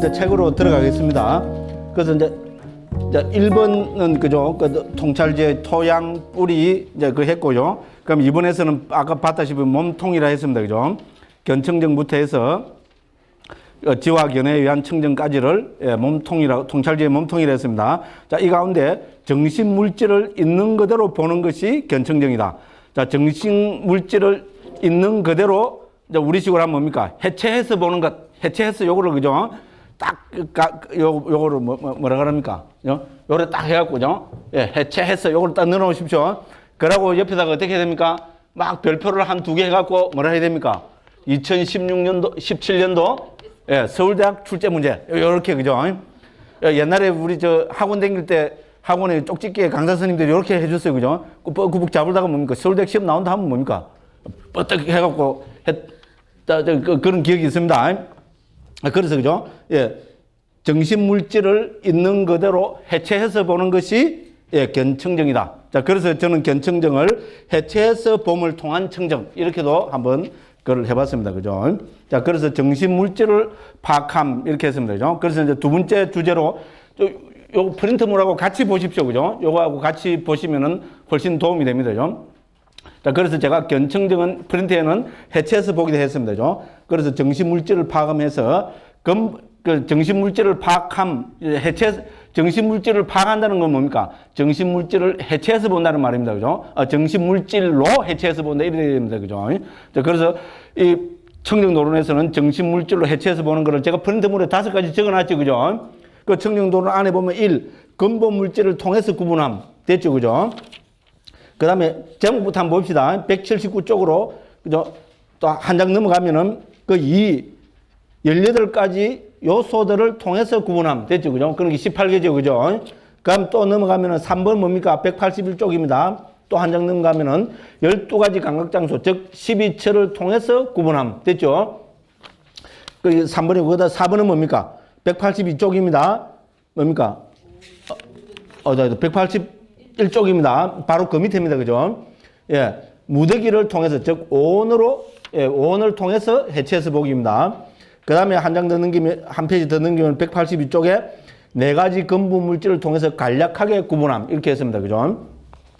이제 책으로 들어가겠습니다. 그래서 이제 1번은 그죠? 그 통찰제 토양 뿌리 이제 그 했고요. 그럼 2번에서는 아까 봤다시피 몸통이라 했습니다. 그죠? 견청정부터 해서 지화 견해에 의한 청정까지를 몸통이라 통찰제의 몸통이라 했습니다. 자, 이 가운데 정신 물질을 있는 그대로 보는 것이 견청정이다. 자, 정신 물질을 있는 그대로 이제 우리식으로 하면 뭡니까? 해체해서 보는 것, 해체해서 요거를 그죠? 딱 요거를 뭐라 그럽니까? 요래 딱 해갖고 그죠? 예, 해체해서 요걸 딱 넣어놓으십시오. 그러고 옆에다가 어떻게 해야 됩니까? 막 별표를 한 두 개 해갖고 뭐라 해야 됩니까? 2016년도, 17년도 예, 서울대학 출제 문제 요렇게 그죠? 옛날에 우리 저 학원 다닐 때 학원에 쪽집게 강사 선생님들이 이렇게 해줬어요. 그죠? 꾸벅꾸벅 잡으다가 뭡니까? 서울대 시험 나온다 하면 뭡니까? 뻗떡 해갖고 그런 기억이 있습니다. 그래서 그죠? 예. 정신 물질을 있는 그대로 해체해서 보는 것이 예, 견청정이다. 자, 그래서 저는 견청정을 해체해서 봄을 통한 청정 이렇게도 한번 그걸 해봤습니다. 그죠? 자, 그래서 정신 물질을 파악함 이렇게 했습니다. 그죠? 그래서 이제 두 번째 주제로 요 프린트물하고 같이 보십시오. 그죠? 요거하고 같이 보시면은 훨씬 도움이 됩니다. 그죠? 자, 그래서 제가 견청정은 프린트에는 해체해서 보기도 했습니다. 그죠? 그래서 정신 물질을 파악하면서 그 정신 물질을 파악함, 정신 물질을 파악한다는 건 뭡니까? 정신 물질을 해체해서 본다는 말입니다. 그죠? 정신 물질로 해체해서 본다 이래야 됩니다. 그죠? 자, 그래서 이 청정 도론에서는 정신 물질로 해체해서 보는 거를 제가 프린트물에 5가지 적어 놨죠. 그죠? 그 청정 도론 안에 보면 1. 근본 물질을 통해서 구분함. 됐죠. 그죠? 그 다음에 제목부터 한번 봅시다. 179쪽으로, 그죠? 또 한 장 넘어가면은 그 2, 18가지 요소들을 통해서 구분함. 됐죠. 그죠? 그런 게 18개죠. 그죠? 그럼 또 넘어가면은 3번 뭡니까? 181쪽입니다. 또 한 장 넘어가면은 12가지 감각장소, 즉 12처를 통해서 구분함. 됐죠? 그 3번이고, 그다음 4번은 뭡니까? 182쪽입니다. 뭡니까? 181쪽입니다. 바로 그 밑에입니다. 그죠? 예. 무더기를 통해서, 즉, 오온으로, 예, 오온을 통해서 해체해서 보기입니다. 그 다음에 한 장 더 넘기면, 한 페이지 더 넘기면 182쪽에 4가지 근본 물질을 통해서 간략하게 구분함. 이렇게 했습니다. 그죠?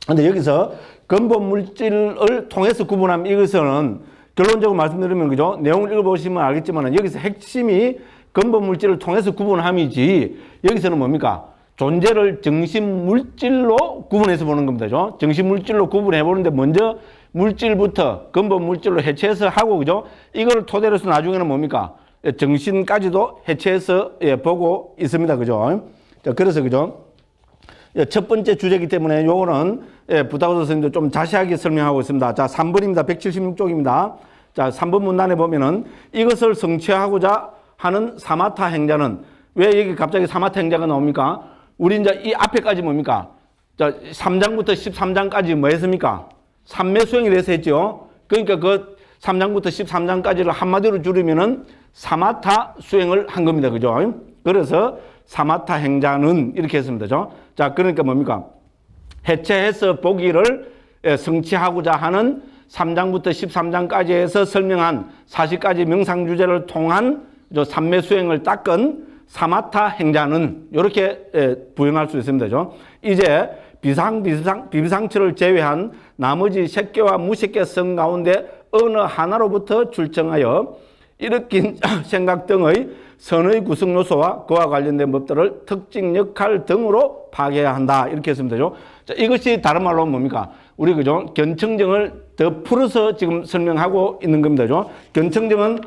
근데 여기서 근본 물질을 통해서 구분함. 이것은 결론적으로 말씀드리면, 그죠? 내용을 읽어보시면 알겠지만, 여기서 핵심이 근본 물질을 통해서 구분함이지, 여기서는 뭡니까? 존재를 정신 물질로 구분해서 보는 겁니다. 그죠? 정신 물질로 구분해 보는데 먼저 물질부터 근본 물질로 해체해서 하고, 그죠? 이걸 토대로 해서 나중에는 뭡니까? 정신까지도 해체해서 예, 보고 있습니다. 그죠? 자, 그래서 그죠? 예, 첫 번째 주제이기 때문에 요거는 예, 부탁으로 선생님도 좀 자세하게 설명하고 있습니다. 자, 3번입니다. 176쪽입니다. 자, 3번 문단에 보면은 이것을 성취하고자 하는 사마타 행자는, 왜 여기 갑자기 사마타 행자가 나옵니까? 우리 이제 이 앞에까지 뭡니까? 자, 3장부터 13장까지 뭐 했습니까? 삼매 수행에 대해서 했죠. 그러니까 그 3장부터 13장까지를 한마디로 줄이면은 사마타 수행을 한 겁니다. 그죠? 그래서 사마타 행자는 이렇게 했습니다. 그죠? 자, 그러니까 뭡니까? 해체해서 보기를 성취하고자 하는 3장부터 13장까지에서 설명한 40가지 명상 주제를 통한 삼매 수행을 닦은 사마타 행자는 이렇게 부연할 수 있습니다. 그죠? 이제 비비상처를 제외한 나머지 색계와 무색계성 가운데 어느 하나로부터 출정하여 일으킨 생각 등의 선의 구성 요소와 그와 관련된 법들을 특징 역할 등으로 파괴해야 한다. 이렇게 했습니다. 자, 이것이 다른 말로 뭡니까? 우리 그죠? 견청정을 더 풀어서 지금 설명하고 있는 겁니다. 그죠? 견청정은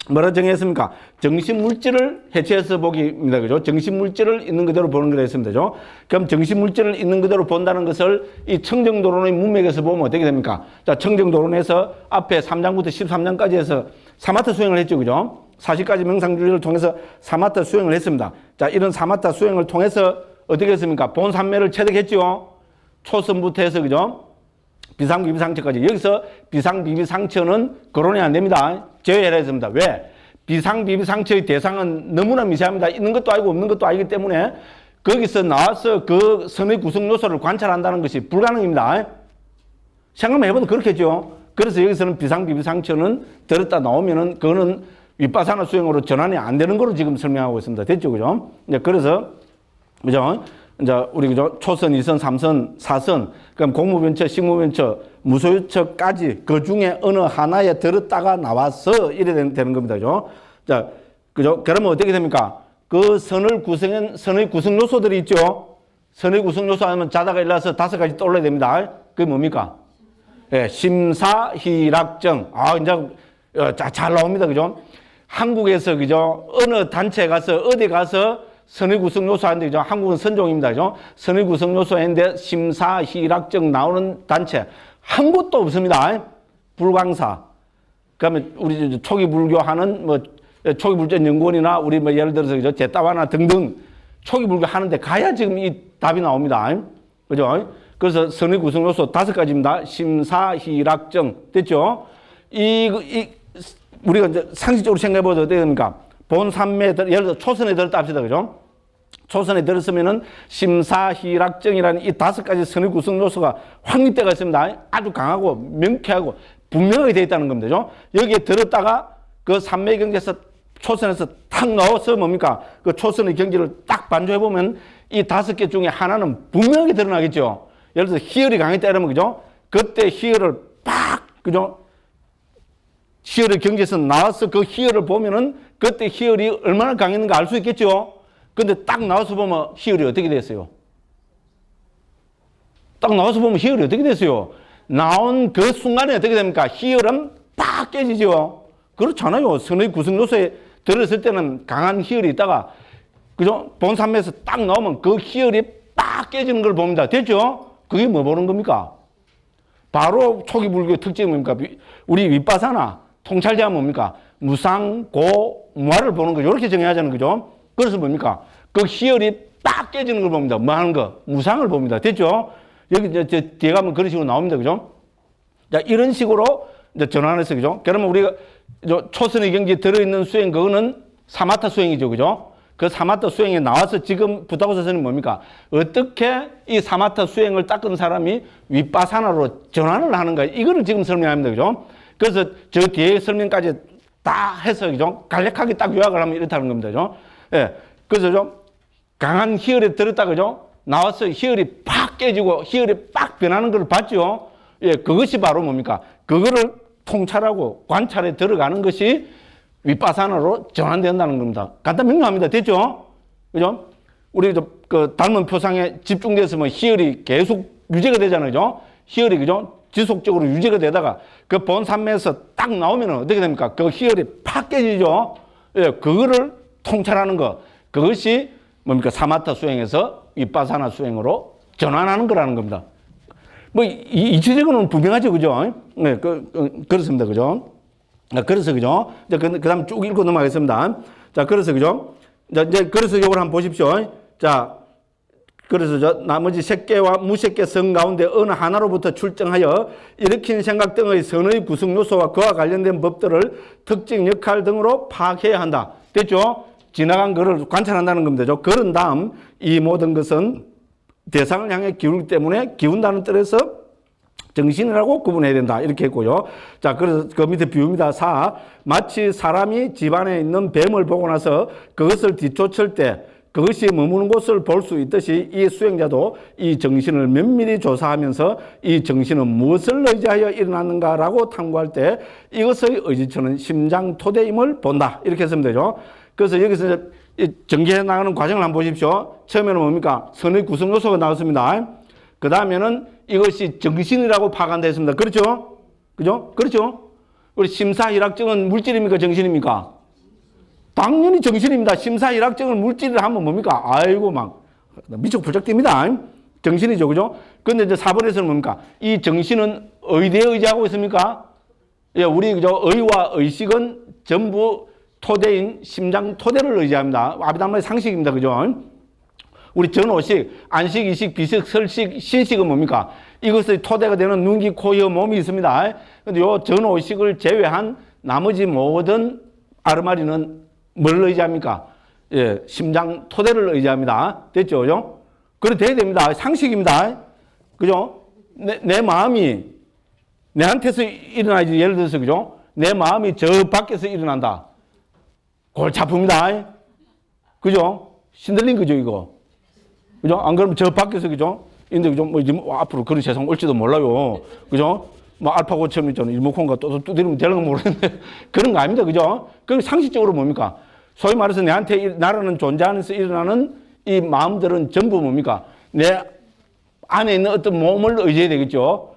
뭐라 정했습니까? 정신 물질을 해체해서 보기입니다. 그죠? 정신 물질을 있는 그대로 보는 거라 했습니다. 그죠? 그럼 정신 물질을 있는 그대로 본다는 것을 이 청정도론의 문맥에서 보면 어떻게 됩니까? 자, 청정도론에서 앞에 3장부터 13장까지 해서 사마타 수행을 했죠. 그죠? 40가지 명상주의를 통해서 사마타 수행을 했습니다. 자, 이런 사마타 수행을 통해서 어떻게 했습니까? 본산매를 체득했죠. 초선부터 해서, 그죠? 비상비비상처까지. 여기서 비상비비상처는 거론이 안 됩니다. 제외해야 했습니다. 왜? 비상비비상처의 대상은 너무나 미세합니다. 있는 것도 아니고 없는 것도 아니기 때문에 거기서 나와서 그 선의 구성 요소를 관찰한다는 것이 불가능입니다. 생각만 해봐도 그렇겠죠. 그래서 여기서는 비상비비상처는 들었다 나오면은 그거는 윗바사나 수행으로 전환이 안 되는 거로 지금 설명하고 있습니다. 됐죠? 그죠? 이제 그래서, 그죠? 이제 우리 그죠? 초선, 2선, 3선, 4선, 그럼 공무변처, 식무변처, 무소유처까지 그 중에 어느 하나에 들었다가 나와서 이래 되는 겁니다. 그죠? 자, 그죠? 그러면 어떻게 됩니까? 그 선을 구성한 선의 구성 요소들이 있죠? 선의 구성 요소 하면 자다가 일어나서 5가지 떠올려야 됩니다. 그게 뭡니까? 예, 심사희락정. 아, 이제 잘 나옵니다. 그죠? 한국에서 그죠? 어느 단체에 가서 어디 가서 선의 구성 요소 하는데 그죠? 한국은 선종입니다. 그죠? 선의 구성 요소 했는데 심사희락정 나오는 단체 한 곳도 없습니다. 불광사. 그러면 우리 초기 불교하는 뭐 초기 불전 연구원이나 우리 뭐 예를 들어서 그죠? 제따와나 등등 초기 불교 하는데 가야 지금 이 답이 나옵니다. 그죠? 그래서 선의 구성 요소 5가지입니다. 심사희락정. 됐죠? 우리가 이제 상식적으로 생각해보면 어떻게 됩니까? 본산매에 예를 들어 초선에 들었다 합시다. 그죠? 초선에 들었으면은 심사희락정이라는 이 5가지 선의 구성 요소가 확립되어 있습니다. 아주 강하고 명쾌하고 분명하게 되어 있다는 겁니다. 그죠? 여기에 들었다가 그 산매경제에서 초선에서 탁 넣어서 뭡니까? 그 초선의 경지를 딱 반조해보면 이 5개 중에 하나는 분명하게 드러나겠죠? 예를 들어서 희열이 강했다 이러면 그죠? 그때 희열을 팍, 그죠? 희열의 경지에서 나와서 그 희열을 보면은 그때 희열이 얼마나 강했는가 알 수 있겠죠? 근데 딱 나와서 보면 희열이 어떻게 됐어요? 딱 나와서 보면 희열이 어떻게 됐어요? 나온 그 순간에 어떻게 됩니까? 희열은 팍 깨지죠? 그렇잖아요. 선의 구성 요소에 들었을 때는 강한 희열이 있다가, 그죠? 본산매에서 딱 나오면 그 희열이 팍 깨지는 걸 봅니다. 됐죠? 그게 뭐 보는 겁니까? 바로 초기 불교의 특징이 뭡니까? 우리 윗바사나 통찰제가 뭡니까? 무상, 고, 무아를 보는 거죠. 이렇게 정의하자는 거죠. 그래서 뭡니까? 그 희열이 딱 깨지는 걸 봅니다. 뭐 하는 거? 무상을 봅니다. 됐죠? 여기 이제 뒤에 가면 그런 식으로 나옵니다. 그죠? 자, 이런 식으로 이제 전환해서, 그죠? 그러면 우리가 초선의 경지에 들어있는 수행, 그거는 사마타 수행이죠. 그죠? 그 사마타 수행에 나와서 지금 부타고 선생님 뭡니까? 어떻게 이 사마타 수행을 닦은 사람이 윗바사나로 전환을 하는가? 이거를 지금 설명합니다. 그죠? 그래서 저 뒤에 설명까지 다 해서, 그죠? 간략하게 딱 요약을 하면 이렇다는 겁니다. 그죠? 예. 그래서 좀 강한 희열에 들었다, 그죠? 나와서 희열이 팍 깨지고 희열이 빡 변하는 걸 봤죠? 예. 그것이 바로 뭡니까? 그거를 통찰하고 관찰에 들어가는 것이 윗바사나로 전환된다는 겁니다. 간단 명료합니다. 됐죠? 그죠? 우리 그 닮은 표상에 집중돼서 뭐 희열이 계속 유지가 되잖아요. 그죠? 희열이, 그죠? 지속적으로 유지가 되다가 그 본산매에서 딱 나오면 어떻게 됩니까? 그 희열이 팍 깨지죠? 예, 그거를 통찰하는 거. 그것이 뭡니까? 사마타 수행에서 윗바사나 수행으로 전환하는 거라는 겁니다. 뭐, 이치적으로는 분명하죠. 그죠? 네, 그렇습니다. 그죠? 그래서, 그죠? 이제 그 다음 쭉 읽고 넘어가겠습니다. 자, 그래서, 그죠? 이제, 그래서 요걸 한번 보십시오. 자, 그래서 나머지 색계와 무색계 성 가운데 어느 하나로부터 출정하여 일으킨 생각 등의 선의 구성 요소와 그와 관련된 법들을 특징, 역할 등으로 파악해야 한다. 됐죠? 지나간 거를 관찰한다는 겁니다. 그런 다음 이 모든 것은 대상을 향해 기울기 때문에 기운다는 뜻에서 정신이라고 구분해야 된다. 이렇게 했고요. 자, 그래서 그 밑에 비유입니다. 4. 마치 사람이 집안에 있는 뱀을 보고 나서 그것을 뒤쫓을 때 그것이 머무는 곳을 볼 수 있듯이 이 수행자도 이 정신을 면밀히 조사하면서 이 정신은 무엇을 의지하여 일어났는가라고 탐구할 때 이것의 의지처는 심장 토대임을 본다. 이렇게 했으면 되죠. 그래서 여기서 이제 전개해 나가는 과정을 한번 보십시오. 처음에는 뭡니까? 선의 구성 요소가 나왔습니다. 그 다음에는 이것이 정신이라고 파악한다 했습니다. 그렇죠? 그죠? 그렇죠? 우리 심사일학증은 물질입니까? 정신입니까? 당연히 정신입니다. 심사일학증을 물질을 하면 뭡니까? 아이고, 막, 미쳐 불쩍뜁니다. 정신이죠. 그죠? 근데 이제 4번에서는 뭡니까? 이 정신은 어디에 의지하고 있습니까? 예, 우리, 그죠? 의와 의식은 전부 토대인 심장 토대를 의지합니다. 아비담마의 상식입니다. 그죠? 우리 전오식, 안식, 이식, 비식, 설식, 신식은 뭡니까? 이것의 토대가 되는 눈, 귀, 코, 혀, 몸이 있습니다. 근데 요 전오식을 제외한 나머지 모든 아르마리는 뭘 의지합니까? 예, 심장 토대를 의지합니다. 됐죠? 그죠? 그래 돼야 됩니다. 상식입니다. 그죠? 내 마음이 내한테서 일어나지. 예를 들어서, 그죠? 내 마음이 저 밖에서 일어난다. 골치 아픕니다. 그죠? 신들린 거죠, 이거. 그죠? 안 그러면 저 밖에서, 그죠? 근데, 그죠? 뭐, 앞으로 그런 세상 올지도 몰라요. 그죠? 뭐, 알파고처럼 있잖아요. 일목콩가 또 두드리면 되는 건 모르는데. 그런 거 아닙니다. 그죠? 그 상식적으로 뭡니까? 소위 말해서 내한테 나라는 존재 안에서 일어나는 이 마음들은 전부 뭡니까? 내 안에 있는 어떤 몸을 의지해야 되겠죠.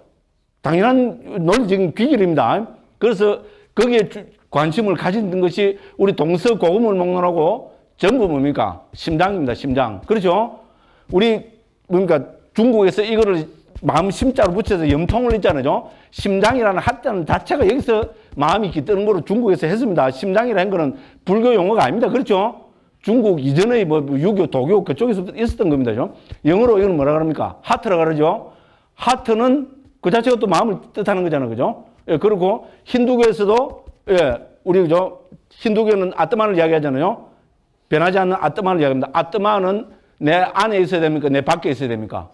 당연한 논리적인 귀결입니다. 그래서 거기에 관심을 가진 것이 우리 동서고금을 먹느라고 전부 뭡니까? 심장입니다. 심장. 그렇죠? 우리 뭡니까? 중국에서 이거를 마음 심자로 붙여서 염통을 했잖아요. 심장이라는 하자는 자체가 여기서 마음이 깃드는 거로 중국에서 했습니다. 심장이라는 거는 불교 용어가 아닙니다. 그렇죠? 중국 이전의 뭐 유교, 도교 그쪽에서 있었던 겁니다. 영어로 이건 뭐라 그럽니까? 하트라 그러죠. 하트는 그 자체가 또 마음을 뜻하는 거잖아요. 그죠? 예, 그리고 힌두교에서도 예, 우리 그죠? 힌두교는 아트만을 이야기하잖아요. 변하지 않는 아트만을 이야기합니다. 아트만은 내 안에 있어야 됩니까? 내 밖에 있어야 됩니까?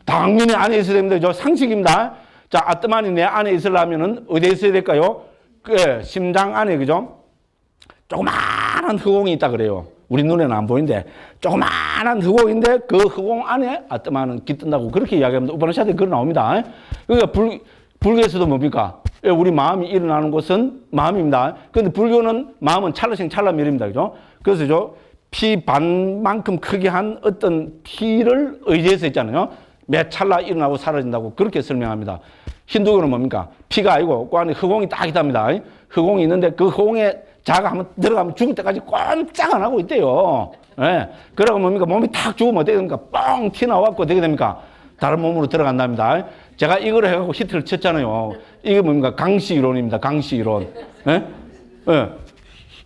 당연히 안에 있어야 됩니다. 그죠? 상식입니다. 자, 아트만이 내 안에 있으려면은 어디에 있어야 될까요? 예, 심장 안에, 그죠? 조그마한 흑공이 있다 그래요. 우리 눈에는 안 보이는데 조그마한 흑공인데 그 흑공 안에 아트만은 깃든다고 그렇게 이야기합니다. 우파니샤드에 그런 나옵니다. 그러니까 불교에서도 뭡니까? 우리 마음이 일어나는 곳은 마음입니다. 그런데 불교는 마음은 찰나생 찰나멸입니다. 그죠? 그래서 피 반만큼 크게 한 어떤 피를 의지해서 있잖아요. 매 찰나 일어나고 사라진다고 그렇게 설명합니다. 힌두교는 뭡니까? 피가 아니고 그 안에 흑공이 딱 있답니다. 흑공이 있는데 그 흑공에 자가 한번 들어가면 죽을 때까지 꼼짝 안 하고 있대요. 예. 그러고 뭡니까? 몸이 탁 죽으면 어떻게 됩니까? 뻥 튀어나와갖고 어떻게 됩니까? 다른 몸으로 들어간답니다. 제가 이걸 해갖고 히트를 쳤잖아요. 이게 뭡니까? 강시 이론입니다. 강시 이론. 예? 예.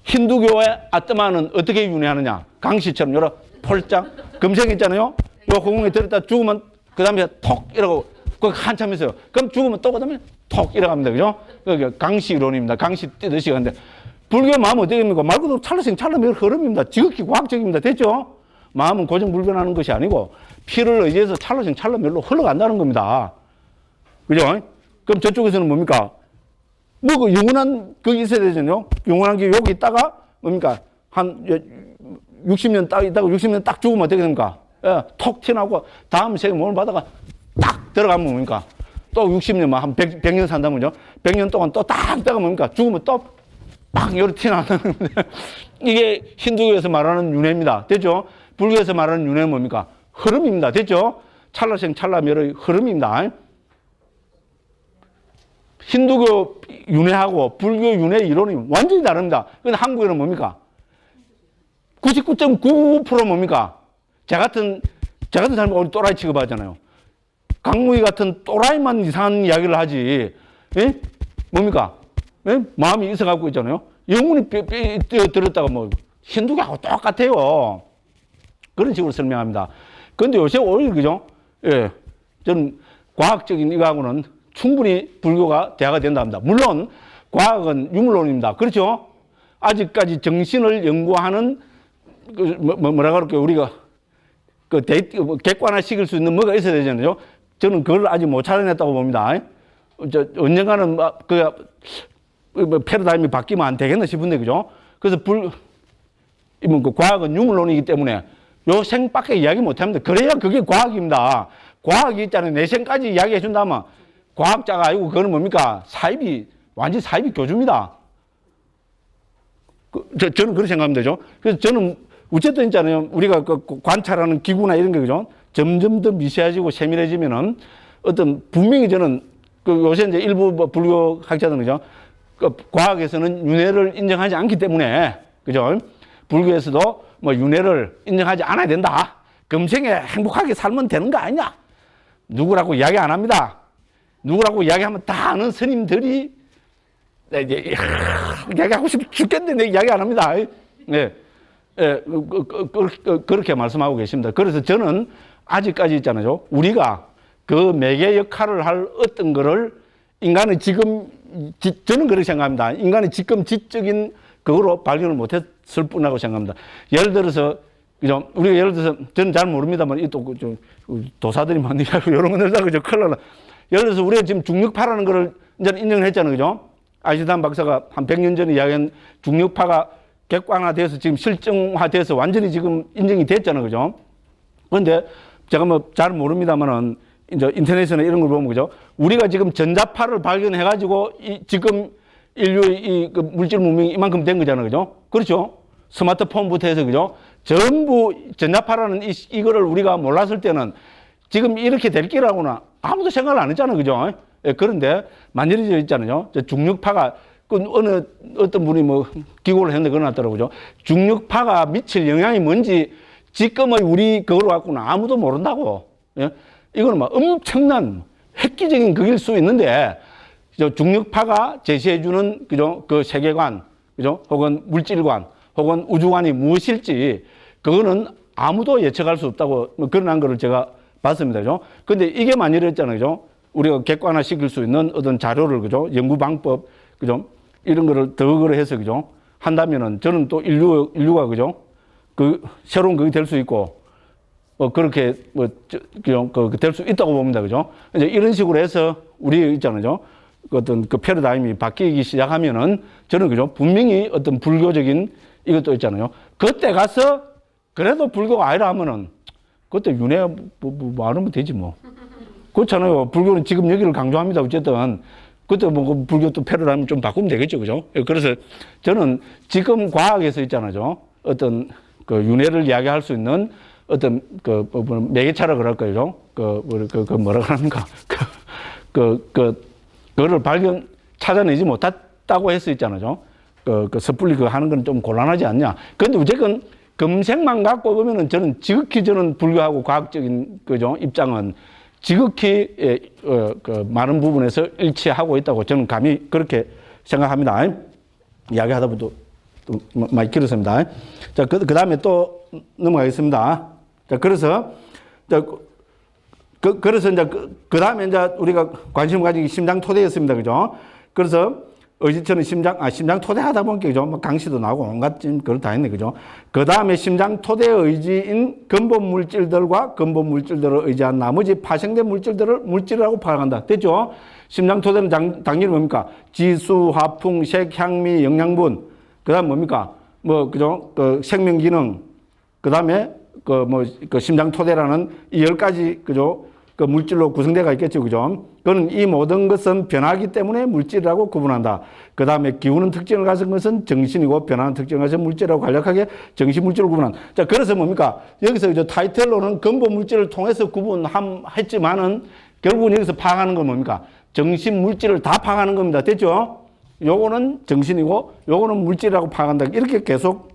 힌두교의 아트마는 어떻게 윤회하느냐? 강시처럼 여러 폴짝 금색 있잖아요. 요 흑공에 들었다 죽으면 그 다음에 톡 이러고 그 한참 있어요. 그럼 죽으면 또 그 다음에 톡 이러갑니다. 그죠? 그게 강시 이론입니다. 강시 뛰듯이 가는데 불교의 마음은 어떻게 됩니까? 말 그대로 찰나생 찰나멸 흐름입니다. 지극히 과학적입니다. 됐죠? 마음은 고정불변하는 것이 아니고 피를 의지해서 찰나생 찰나멸로 흘러간다는 겁니다. 그죠? 그럼 저쪽에서는 뭡니까? 뭐 그 영원한 그게 있어야 되잖아요. 영원한 게 여기 있다가 뭡니까? 한 60년 딱 있다가 60년 딱 죽으면 어떻게 됩니까? 예, 톡 튀어나오고 다음 세계 몸을 받아가 딱 들어가면 뭡니까? 또 60년, 한 100년 산다면요. 100년 동안 또 딱 있다가 뭡니까? 죽으면 또 빵! 요렇게 튀어나오는 겁니다. 이게 힌두교에서 말하는 윤회입니다. 됐죠? 불교에서 말하는 윤회는 뭡니까? 흐름입니다. 됐죠? 찰나생 찰나멸의 흐름입니다. 힌두교 윤회하고 불교 윤회 이론이 완전히 다릅니다. 근데 한국에는 뭡니까? 99.99% 뭡니까? 저 같은 사람이 우리 또라이 취급하잖아요. 강무희 같은 또라이만 이상한 이야기를 하지. 예? 뭡니까? 예? 마음이 있어갖고 있잖아요. 영혼이 들었다가 뭐 힌두교하고 똑같아요. 그런 식으로 설명합니다. 그런데 요새 오히려 그죠? 예, 저는 과학적인 이거하고는 충분히 불교가 대화가 된다 합니다. 물론 과학은 유물론입니다. 그렇죠? 아직까지 정신을 연구하는 뭐라 그럴까요? 우리가 그 객관화시킬 수 있는 뭐가 있어야 되잖아요. 저는 그걸 아직 못 찾아냈다고 봅니다. 언젠가는 패러다임이 바뀌면 안 되겠나 싶은데, 그죠? 그래서 그 과학은 유물론이기 때문에 요 생밖에 이야기 못 합니다. 그래야 그게 과학입니다. 과학이 있잖아요. 내 생까지 이야기해 준다면 과학자가 아니고 그거는 뭡니까? 완전 사이비 교주입니다. 저는 그렇게 생각하면 되죠. 그래서 저는 어쨌든 있잖아요. 우리가 그 관찰하는 기구나 이런 게, 그죠? 점점 더 미세해지고 세밀해지면은 어떤 분명히 저는 그 요새 이제 일부 불교 학자들은, 그죠? 그 과학에서는 윤회를 인정하지 않기 때문에, 그죠? 불교에서도 뭐 윤회를 인정하지 않아야 된다. 금생에 행복하게 살면 되는 거 아니냐? 누구라고 이야기 안 합니다. 누구라고 이야기하면 다 아는 스님들이 이제 이야기하고 싶어 죽겠는데 이야기 안 합니다. 네. 예, 그렇게 말씀하고 계십니다. 그래서 저는 아직까지 있잖아요. 우리가 그 매개 역할을 할 어떤 거를 인간의 저는 그렇게 생각합니다. 인간의 지금 지적인 그거로 발견을 못했을 뿐이라고 생각합니다. 예를 들어서, 그죠? 우리가 예를 들어서, 저는 잘 모릅니다만, 이 또, 도사들이 많이 하고, 이런 거 넣다가 그죠? 큰일 나나. 예를 들어서, 우리가 지금 중력파라는 거를 이제 인정을 했잖아요. 그죠? 아인슈타인 박사가 한 100년 전에 이야기한 중력파가 객관화돼서 지금 실증화돼서 완전히 지금 인정이 됐잖아요. 그죠? 그런데 제가 뭐 잘 모릅니다만은 이제 인터넷이나 이런 걸 보면 그죠? 우리가 지금 전자파를 발견해가지고 지금 인류의 그 물질 문명이 이만큼 된 거잖아요. 그죠? 그렇죠? 스마트폰부터 해서 그죠? 전부 전자파라는 이거를 우리가 몰랐을 때는 지금 이렇게 될 거라고는 아무도 생각을 안 했잖아요. 그죠? 예, 그런데 만들어져 있잖아요. 중력파가 어떤 분이 뭐 기고를 했는데 그러놨더라고요. 중력파가 미칠 영향이 뭔지 지금의 우리 그걸 갖고는 아무도 모른다고. 예? 이거는 막 엄청난 획기적인 그일 수 있는데 중력파가 제시해주는 그죠? 그 세계관, 그죠? 혹은 물질관, 혹은 우주관이 무엇일지 그거는 아무도 예측할 수 없다고 뭐 그런 거를 제가 봤습니다. 그죠? 근데 이게 만일이었잖아요. 그죠? 우리가 객관화 시킬 수 있는 어떤 자료를, 그죠? 연구 방법, 그죠? 이런 거를 더 그걸 해서, 그죠? 한다면은 저는 또 인류가, 그죠? 그, 새로운 그게 될 수 있고, 그렇게, 될 수 있다고 봅니다. 그죠? 이제 이런 식으로 해서 우리 있잖아요. 어떤 그 패러다임이 바뀌기 시작하면은 저는, 그죠? 분명히 어떤 불교적인 이것도 있잖아요. 그때 가서 그래도 불교가 아니라 하면은 그때 윤회 뭐 하면 되지 뭐. 그렇잖아요. 불교는 지금 여기를 강조합니다. 어쨌든. 그때 뭐 불교 또 패러다임 좀 바꾸면 되겠죠. 그죠? 그래서 저는 지금 과학에서 있잖아요. 어떤 그 윤회를 이야기할 수 있는 어떤 그 매개차라 그럴까요? 뭐라 그럽니까? 그거를 찾아내지 못했다고 할 수 있잖아요. 섣불리 그거 하는 건 좀 곤란하지 않냐. 그런데 어쨌든 검색만 갖고 보면은 저는 지극히 불교하고 과학적인 그죠 입장은 지극히 많은 부분에서 일치하고 있다고 저는 감히 그렇게 생각합니다. 이야기하다 보면 또 많이 길었습니다. 자, 그 다음에 또 넘어가겠습니다. 자, 그래서 이제 그 다음에 이제 우리가 관심을 가진 게 심장 토대였습니다. 그죠? 그래서 의지처는 심장 토대 하다 보니까, 그죠? 뭐 강시도 나오고 온갖 그걸 다 했네. 그죠? 그 다음에 심장 토대 의지인 근본 물질들과 근본 물질들을 의지한 나머지 파생된 물질이라고 파악한다. 됐죠? 심장 토대는 당연히 뭡니까? 지수, 화풍, 색, 향미, 영양분. 그 다음 뭡니까? 그죠? 생명 기능. 그 다음에 심장 토대라는 이 10가지, 그죠? 물질로 구성되어 있겠죠. 그죠? 그는 이 모든 것은 변하기 때문에 물질이라고 구분한다. 그 다음에 기우는 특징을 가진 것은 정신이고 변하는 특징을 가진 물질이라고 간략하게 정신물질을 구분한다. 자, 그래서 뭡니까? 여기서 이제 타이틀로는 근본 물질을 통해서 구분했지만은 결국은 여기서 파악하는 건 뭡니까? 정신물질을 다 파악하는 겁니다. 됐죠? 요거는 정신이고 요거는 물질이라고 파악한다. 이렇게 계속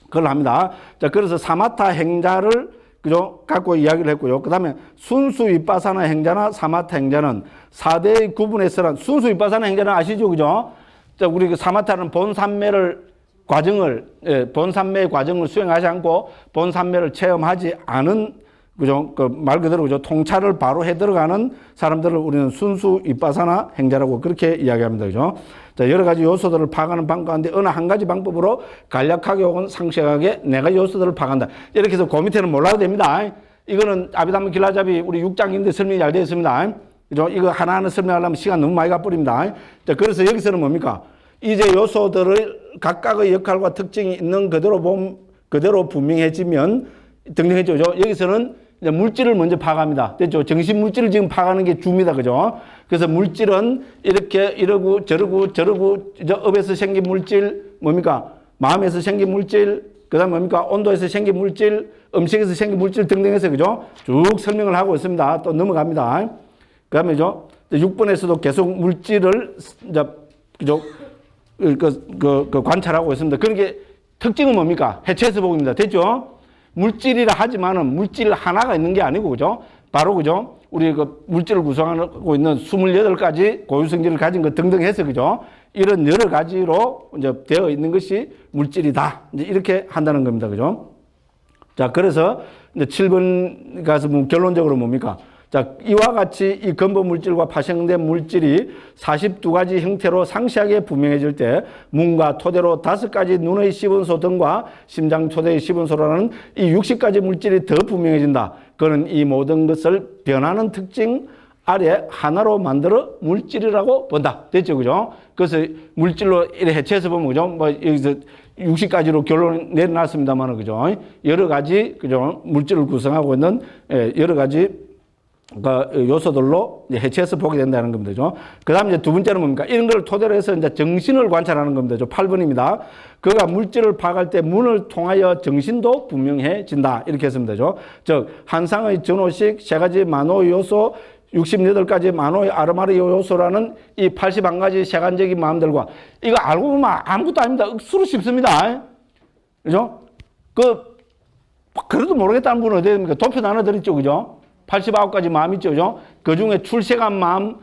그걸 합니다. 자, 그래서 사마타 행자를 그죠? 갖고 이야기를 했고요. 그 다음에 순수 윗바사나 행자나 사마타 행자는 4대의 구분에서는 순수 윗바사나 행자는 아시죠? 그죠? 자, 우리 그 사마타는 본산매의 과정을 수행하지 않고 본산매를 체험하지 않은 그죠? 말 그대로 그죠? 통찰을 바로 해 들어가는 사람들을 우리는 순수 윗바사나 행자라고 그렇게 이야기합니다. 그죠? 자, 여러 가지 요소들을 파악하는 방법 가운데 어느 한 가지 방법으로 간략하게 혹은 상세하게 네 가지 요소들을 파악한다. 이렇게 해서 그 밑에는 몰라도 됩니다. 이거는 아비담 길라잡이 우리 6장인데 설명이 잘 되어 있습니다. 그죠? 이거 하나하나 설명하려면 시간 너무 많이 가버립니다. 자, 그래서 여기서는 뭡니까? 이제 요소들을 각각의 역할과 특징이 있는 그대로 분명해지면 등등해져. 여기서는 이제 물질을 먼저 파악합니다. 됐죠? 정신 물질을 지금 파악하는 게 주입니다. 그죠? 그래서 물질은 이렇게 이러고 저러고 업에서 생긴 물질 뭡니까? 마음에서 생긴 물질, 그다음 뭡니까? 온도에서 생긴 물질, 음식에서 생긴 물질 등등해서 그죠? 쭉 설명을 하고 있습니다. 또 넘어갑니다. 그다음에죠. 6번에서도 계속 물질을 이제 그죠? 관찰하고 있습니다. 그러니까 특징은 뭡니까? 해체해석입니다. 됐죠? 물질이라 하지만은 물질 하나가 있는 게 아니고, 그죠? 바로, 그죠? 우리 물질을 구성하고 있는 28가지 고유성질을 가진 것 등등 해서, 그죠? 이런 여러 가지로 이제 되어 있는 것이 물질이다. 이제 이렇게 한다는 겁니다. 그죠? 자, 그래서 이제 7번 가서 결론적으로 뭡니까? 자, 이와 같이 이 근본 물질과 파생된 물질이 42가지 형태로 상세하게 분명해질 때 문과 토대로 5가지 눈의 시분소 등과 심장 토대의 시분소라는 이 60가지 물질이 더 분명해진다. 그는 이 모든 것을 변하는 특징 아래 하나로 만들어 물질이라고 본다. 됐죠? 그죠? 그래서 물질로 이렇게 해체해서 보면, 그죠? 뭐, 여기서 60가지로 결론 내려놨습니다만, 그죠? 여러 가지, 그죠? 물질을 구성하고 있는 여러 가지 그 요소들로 해체해서 보게 된다는 겁니다. 그 다음 이제 두 번째는 뭡니까? 이런 걸 토대로 해서 이제 정신을 관찰하는 겁니다. 8번입니다. 그가 물질을 파악할 때 문을 통하여 정신도 분명해진다. 이렇게 했습니다. 즉, 한상의 전호식, 세 가지 만호 요소, 68가지 만호의 아르마르 요소라는 이 81가지 세간적인 마음들과 이거 알고 보면 아무것도 아닙니다. 억수로 쉽습니다. 그죠? 그래도 모르겠다는 분은 어디 됩니까? 도표 나눠드렸죠. 그죠? 89가지 마음이 있죠. 그죠? 그 중에 출세한 마음,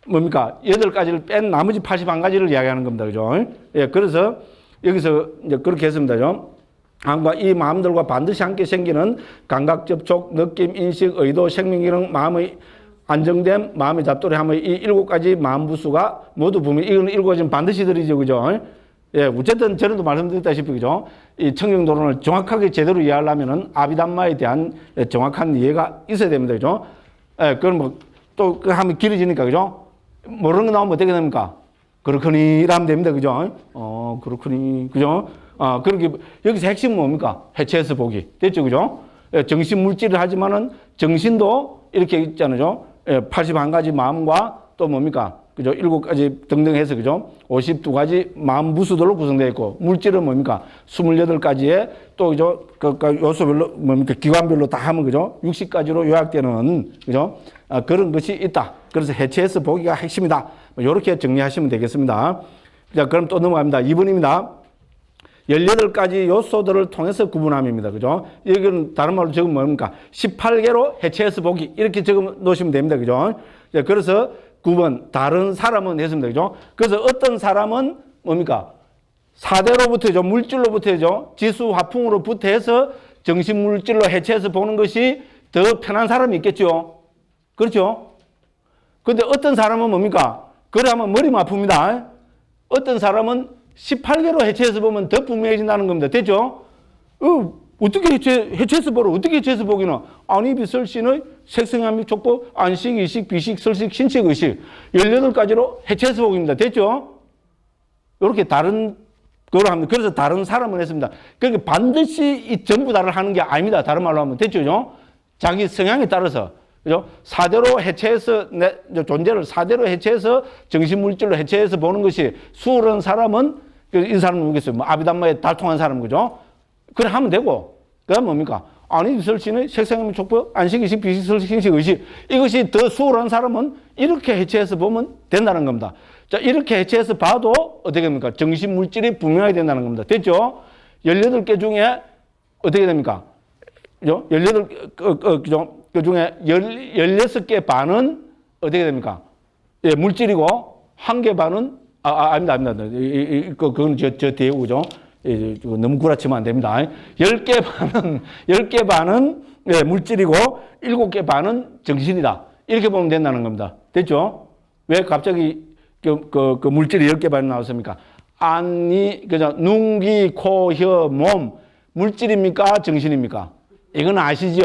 뭡니까? 8가지를 뺀 나머지 81가지를 이야기하는 겁니다. 그죠? 예, 그래서 여기서 이제 그렇게 했습니다. 그죠? 이 마음들과 반드시 함께 생기는 감각, 접촉, 느낌, 인식, 의도, 생명기능, 마음의 안정됨, 마음의 잡돌이함의 이 7가지 마음 부수가 모두 보면 이거는 7가지는 반드시 들이죠. 그죠? 예, 어쨌든 전에도 말씀드렸다시피, 그죠? 이 청정도론을 정확하게 제대로 이해하려면은 아비담마에 대한 정확한 이해가 있어야 됩니다. 그죠? 예, 그럼 뭐, 또, 하면 길어지니까, 그죠? 모르는 거 나오면 어떻게 됩니까? 그렇거니, 라면 됩니다. 그죠? 그렇거니, 그죠? 그렇게, 여기서 핵심은 뭡니까? 해체해서 보기. 됐죠? 그죠? 예, 정신 물질을 하지만은 정신도 이렇게 있잖아요. 예, 81가지 마음과 또 뭡니까? 그죠? 7가지 등등 해서, 그죠? 52가지 마음 부수들로 구성되어 있고, 물질은 뭡니까? 28가지의 또, 그죠? 그 요소별로, 뭡니까? 기관별로 다 하면, 그죠? 60가지로 요약되는, 그죠? 그런 것이 있다. 그래서 해체해서 보기가 핵심이다. 이렇게 정리하시면 되겠습니다. 자, 그럼 또 넘어갑니다. 2번입니다. 18가지 요소들을 통해서 구분함입니다. 그죠? 이건 다른 말로 적으면 뭡니까? 18개로 해체해서 보기. 이렇게 적어 놓으시면 됩니다. 그죠? 자, 그래서 9번, 다른 사람은 했습니다. 그죠? 그래서 어떤 사람은 뭡니까? 사대로부터죠. 물질로부터죠. 지수 화풍으로부터 해서 정신 물질로 해체해서 보는 것이 더 편한 사람이 있겠죠. 그렇죠? 근데 어떤 사람은 뭡니까? 그래 하면 머리만 아픕니다. 어떤 사람은 18개로 해체해서 보면 더 분명해진다는 겁니다. 됐죠? 어떻게 해체해서 보러? 어떻게 해체해서 보기는? 안입이 설신의 색성함이 촉법, 안식, 이식, 비식, 설식, 신식, 의식. 18가지로 해체해서 보기입니다. 됐죠? 이렇게 다른 걸 합니다. 그래서 다른 사람은 했습니다. 그러니까 반드시 이 전부 다를 하는 게 아닙니다. 다른 말로 하면. 됐죠? 자기 성향에 따라서. 그죠? 사대로 해체해서, 존재를 사대로 해체해서 정신물질로 해체해서 보는 것이 수월한 사람은, 이 사람은 뭐겠어요? 뭐 아비담마에 달통한 사람, 그죠? 그래 하면 되고, 그 다음 뭡니까? 아니, 설신의 색상의 촉법, 안식의식, 비식, 설식, 신식, 의식. 이것이 더 수월한 사람은 이렇게 해체해서 보면 된다는 겁니다. 자, 이렇게 해체해서 봐도 어떻게 됩니까? 정신물질이 분명하게 된다는 겁니다. 됐죠? 18개 중에 어떻게 됩니까? 그죠? 18, 그 중에 16개 반은 어떻게 됩니까? 예, 물질이고, 1개 반은, 아닙니다. 그건 저 뒤에 오죠. 예, 너무 구라치면 안 됩니다. 10개 반은 예, 물질이고, 7개 반은 정신이다. 이렇게 보면 된다는 겁니다. 됐죠? 왜 갑자기 그 물질이 10개 반이 나왔습니까? 그죠? 눈, 귀, 코, 혀, 몸. 물질입니까? 정신입니까? 이건 아시죠?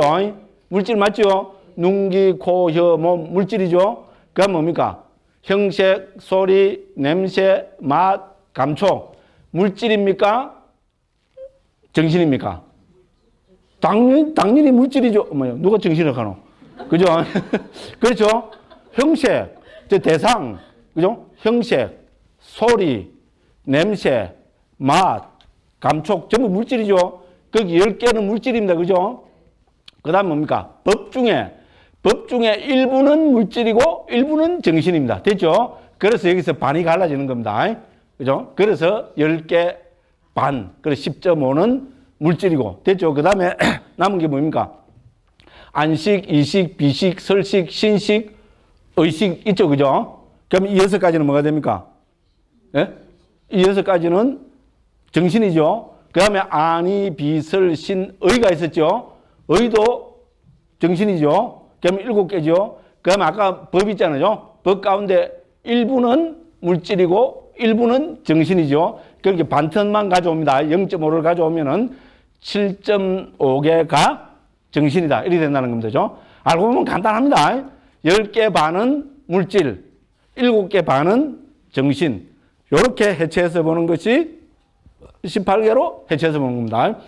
물질 맞죠? 눈, 귀, 코, 혀, 몸, 물질이죠? 그건 뭡니까? 형색, 소리, 냄새, 맛, 감촉. 물질입니까? 정신입니까? 당연히 물질이죠. 누가 정신을 가노? 그죠? 그렇죠? 형색, 대상, 그죠? 형색, 소리, 냄새, 맛, 감촉, 전부 물질이죠? 거기 10개는 물질입니다. 그죠? 그 다음 뭡니까? 법 중에 일부는 물질이고 일부는 정신입니다. 됐죠? 그래서 여기서 반이 갈라지는 겁니다. 그죠? 그래서 10개 반, 그래서 10.5는 물질이고. 됐죠? 그 다음에 남은 게 뭡니까? 안식, 이식, 비식, 설식, 신식, 의식 있죠? 그죠? 그럼 이 6가지는 뭐가 됩니까? 예? 이 6가지는 정신이죠? 그 다음에 안이, 비, 설, 신, 의가 있었죠? 의도 정신이죠. 그럼 7개죠. 그 다음에 아까 법 있잖아요. 법 가운데 일부는 물질이고 일부는 정신이죠. 그렇게 반턴만 가져옵니다. 0.5를 가져오면은 7.5개가 정신이다. 이렇게 된다는 겁니다. 알고 보면 간단합니다. 10개 반은 물질, 7개 반은 정신. 이렇게 해체해서 보는 것이 18개로 해체해서 보는 겁니다.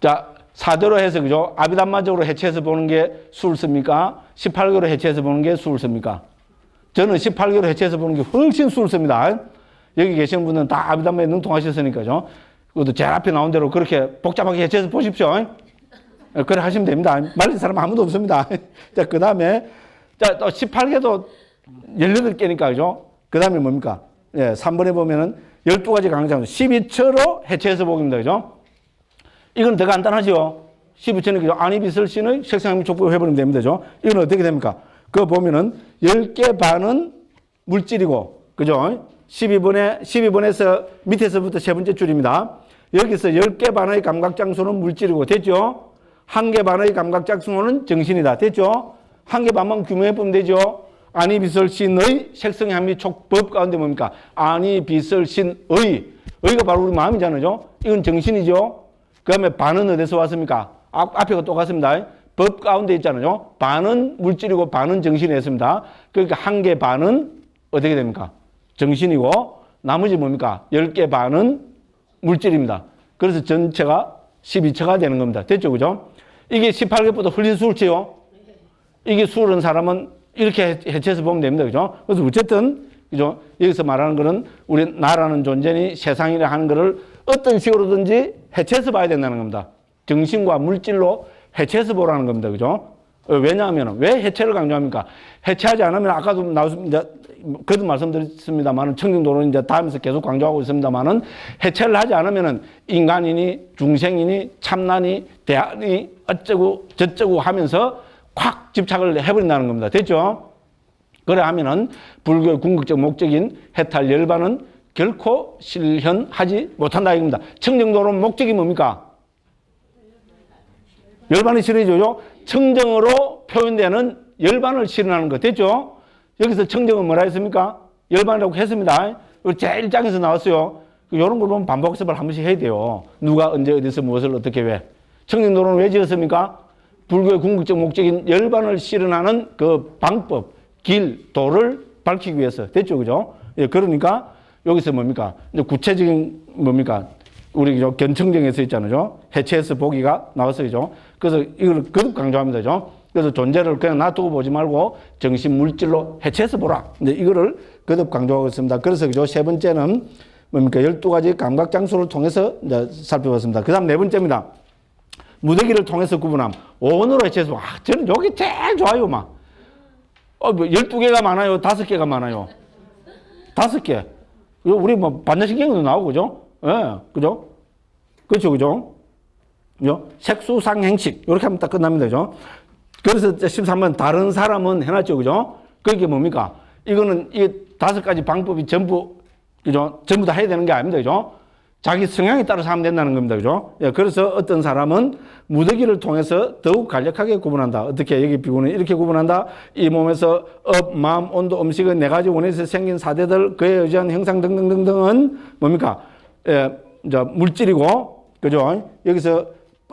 자, 4대로 해서 그죠? 아비담마적으로 해체해서 보는 게 수를 씁니까? 18개로 해체해서 보는 게 수를 씁니까? 저는 18개로 해체해서 보는 게 훨씬 수를 씁니다. 여기 계시는 분들은 다 아비담마에 능통하셨으니까요. 그것도 제일 앞에 나온 대로 그렇게 복잡하게 해체해서 보십시오. 그래 하시면 됩니다. 말린 사람 아무도 없습니다. 자, 그 다음에, 자, 또 18개도 18개니까, 그죠? 그 다음에 뭡니까? 예, 3번에 보면은 12가지 강장, 12처로 해체해서 보기입니다. 그죠? 이건 더 간단하죠? 12처는 그죠? 안이비설신의 색상함 족보를 해버리면 됩니다. 그죠? 이건 어떻게 됩니까? 그거 보면은 10개 반은 물질이고, 그죠? 12번에서 밑에서부터 세 번째 줄입니다. 여기서 10개 반의 감각장소는 물질이고, 됐죠? 1개 반의 감각장소는 정신이다. 됐죠? 1개 반만 규모해보면 되죠? 안이비설신의 색성함 촉법 가운데 뭡니까? 안이비설신의. 의가 바로 우리 마음이잖아요. 이건 정신이죠? 그 다음에 반은 어디서 왔습니까? 앞에가 똑같습니다. 법 가운데 있잖아요. 반은 물질이고 반은 정신이었습니다. 그러니까 1개 반은 어떻게 됩니까? 정신이고 나머지 뭡니까? 10개 반은 물질입니다. 그래서 전체가 12처가 되는 겁니다. 됐죠? 그죠? 이게 18개보다 흘린 수치요. 이게 수른 사람은 이렇게 해체해서 보면 됩니다. 그죠? 그래서 어쨌든, 그죠? 여기서 말하는 거는 우리 나라는 존재니 세상이라 하는 거를 어떤 식으로든지 해체해서 봐야 된다는 겁니다. 정신과 물질로 해체해서 보라는 겁니다. 그죠? 왜냐하면, 왜 해체를 강조합니까? 해체하지 않으면, 아까도 나왔습니다. 그래도 말씀드렸습니다만은, 청정도로 이제 다음에서 계속 강조하고 있습니다만은, 해체를 하지 않으면은, 인간이니, 중생이니, 참나니, 대안이, 어쩌고, 저쩌고 하면서 콱 집착을 해버린다는 겁니다. 됐죠? 그래 하면은, 불교의 궁극적 목적인 해탈 열반은 결코 실현하지 못한다 이겁니다. 청정도론 목적이 뭡니까? 열반을 실현해줘요. 청정으로 표현되는 열반을 실현하는 것. 됐죠? 여기서 청정은 뭐라 했습니까? 열반이라고 했습니다. 제일 장에서 나왔어요. 이런 걸 보면 반복습을 한 번씩 해야 돼요. 누가 언제 어디서 무엇을 어떻게 왜. 청정도론 왜 지었습니까? 불교의 궁극적 목적인 열반을 실현하는 그 방법, 길, 도를 밝히기 위해서. 됐죠? 그죠? 예, 그러니까 여기서 뭡니까? 이제 구체적인 뭡니까? 우리 견청정에서 있잖아요. 해체해서 보기가 나왔어요. 그래서 이걸 거듭 강조합니다. 그죠? 그래서 존재를 그냥 놔두고 보지 말고 정신 물질로 해체해서 보라. 이제 이거를 거듭 강조하고 있습니다. 그래서 그죠? 세 번째는 뭡니까? 12가지 감각 장소를 통해서 이제 살펴봤습니다. 그 다음 네 번째입니다. 무대기를 통해서 구분함. 오온으로 해체해서, 저는 여기 제일 좋아요, 막. 12개가 많아요? 5개가 많아요? 5개. 우리 뭐, 반야신경에도 나오고, 그죠? 예, 그죠? 그렇죠, 그죠? 그죠? 색수상행식. 이렇게 하면 딱 끝납니다, 그죠? 그래서 13번, 다른 사람은 해놨죠, 그죠? 그게 뭡니까? 이거는 이 5가지 방법이 전부, 그죠? 전부 다 해야 되는 게 아닙니다, 그죠? 자기 성향에 따라서 하면 된다는 겁니다, 그죠? 예, 그래서 어떤 사람은 무더기를 통해서 더욱 간략하게 구분한다. 어떻게 여기 비구는 이렇게 구분한다. 이 몸에서 업, 마음, 온도, 음식의 4가지 원에서 생긴 사대들, 그에 의지한 형상 등등등등은 뭡니까? 예, 물질이고, 그죠? 여기서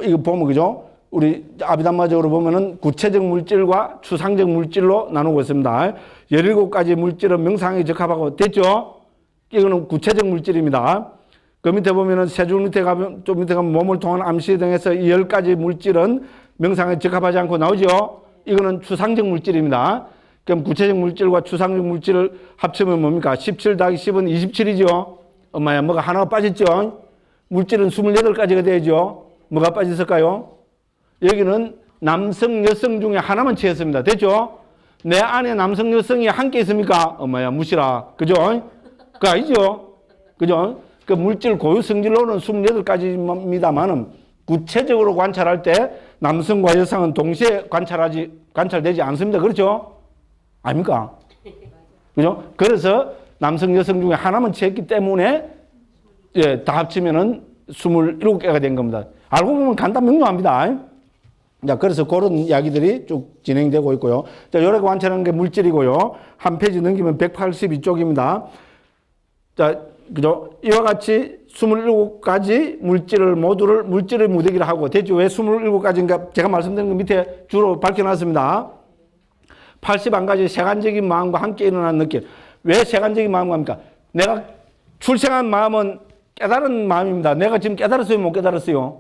이거 보면, 그죠? 우리 아비담마적으로 보면은 구체적 물질과 추상적 물질로 나누고 있습니다. 17가지 물질은 명상에 적합하고, 됐죠? 이거는 구체적 물질입니다. 그 밑에 보면은 세 줄 밑에 가면, 좀 밑에 가면 몸을 통한 암시 등에서 이 10가지 물질은 명상에 적합하지 않고 나오죠? 이거는 추상적 물질입니다. 그럼 구체적 물질과 추상적 물질을 합치면 뭡니까? 17 더하기 10은 27이죠? 엄마야, 뭐가 하나가 빠졌죠? 물질은 28가지가 되죠? 뭐가 빠졌을까요? 여기는 남성, 여성 중에 하나만 채웠습니다. 됐죠? 내 안에 남성, 여성이 함께 있습니까? 엄마야, 무시라. 그죠? 그거 아니죠? 그죠? 그 물질 고유 성질로는 28가지입니다만은 구체적으로 관찰할 때 남성과 여성은 동시에 관찰되지 않습니다. 그렇죠? 아닙니까? 그죠? 그래서 남성, 여성 중에 하나만 채웠기 때문에 예, 다 합치면은 27개가 된 겁니다. 알고 보면 간단 명료합니다. 자, 그래서 그런 이야기들이 쭉 진행되고 있고요. 자, 요렇게 관찰하는 게 물질이고요. 한 페이지 넘기면 182쪽입니다. 자, 그죠? 이와 같이 27가지 물질을 모두를 물질의 무대기를 하고, 대체 왜 27가지인가? 제가 말씀드린 거 밑에 주로 밝혀놨습니다. 81가지 세간적인 마음과 함께 일어나는 느낌. 왜 세간적인 마음과 합니까? 내가 출생한 마음은 깨달은 마음입니다. 내가 지금 깨달았어요? 못 깨달았어요?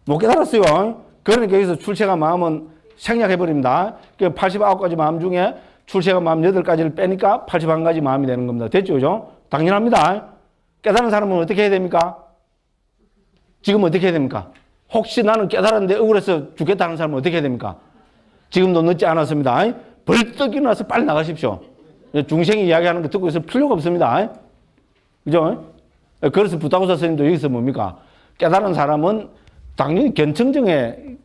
못 깨달았어요. 그러니까 여기서 출생한 마음은 생략해버립니다. 89가지 마음 중에 출생한 마음 8가지를 빼니까 81가지 마음이 되는 겁니다. 됐죠? 그죠? 당연합니다. 깨달은 사람은 어떻게 해야 됩니까? 지금 어떻게 해야 됩니까? 혹시 나는 깨달았는데 억울해서 죽겠다는 사람은 어떻게 해야 됩니까? 지금도 늦지 않았습니다. 벌떡 일어나서 빨리 나가십시오. 중생이 이야기하는 거 듣고 있을 필요가 없습니다. 그죠? 그래서 부타고사 스님도 여기서 뭡니까? 깨달은 사람은 당연히 견청정에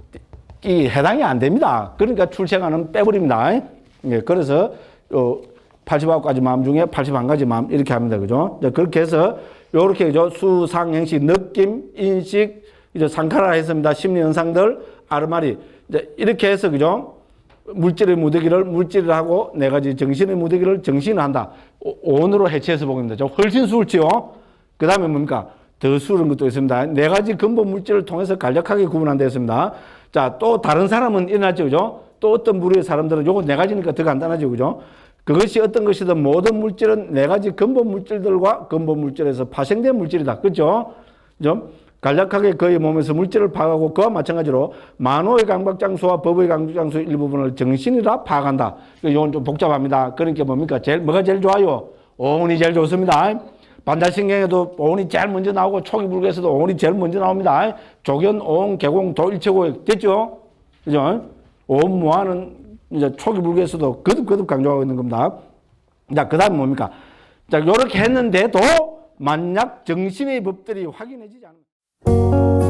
해당이 안 됩니다. 그러니까 출생하는 빼버립니다. 그래서 89가지 마음 중에 81가지 마음 이렇게 합니다. 그죠? 그렇게 해서 요렇게 그죠? 수상, 행식, 느낌, 인식, 이제 상카라 했습니다. 심리 현상들, 아르마리. 이제 이렇게 해서 그죠? 물질의 무더기를 물질을 하고 네 가지 정신의 무더기를 정신을 한다. 오온으로 해체해서 보입니다. 훨씬 수월지요. 그 다음에 뭡니까? 더 수월한 것도 있습니다. 네 가지 근본 물질을 통해서 간략하게 구분한다 했습니다. 자, 또 다른 사람은 일어났죠. 그죠? 또 어떤 부류의 사람들은 요거 네 가지니까 더 간단하죠. 그죠? 그것이 어떤 것이든 모든 물질은 네 가지 근본 물질들과 근본 물질에서 파생된 물질이다. 그죠? 그죠? 간략하게 그의 몸에서 물질을 파악하고 그와 마찬가지로 만호의 강박장소와 법의 강박장소 일부분을 정신이라 파악한다. 이건 좀 복잡합니다. 그러니까 뭡니까? 뭐가 제일 좋아요? 오온이 제일 좋습니다. 반달신경에도 오온이 제일 먼저 나오고 초기불교에서도 오온이 제일 먼저 나옵니다. 조견, 오온, 개공, 도일체고 됐죠? 그죠? 오온 무한은 이제 초기불교에서도 거듭 강조하고 있는 겁니다. 자, 그 다음 뭡니까? 자, 요렇게 했는데도 만약 정신의 법들이 확인해지지 않으면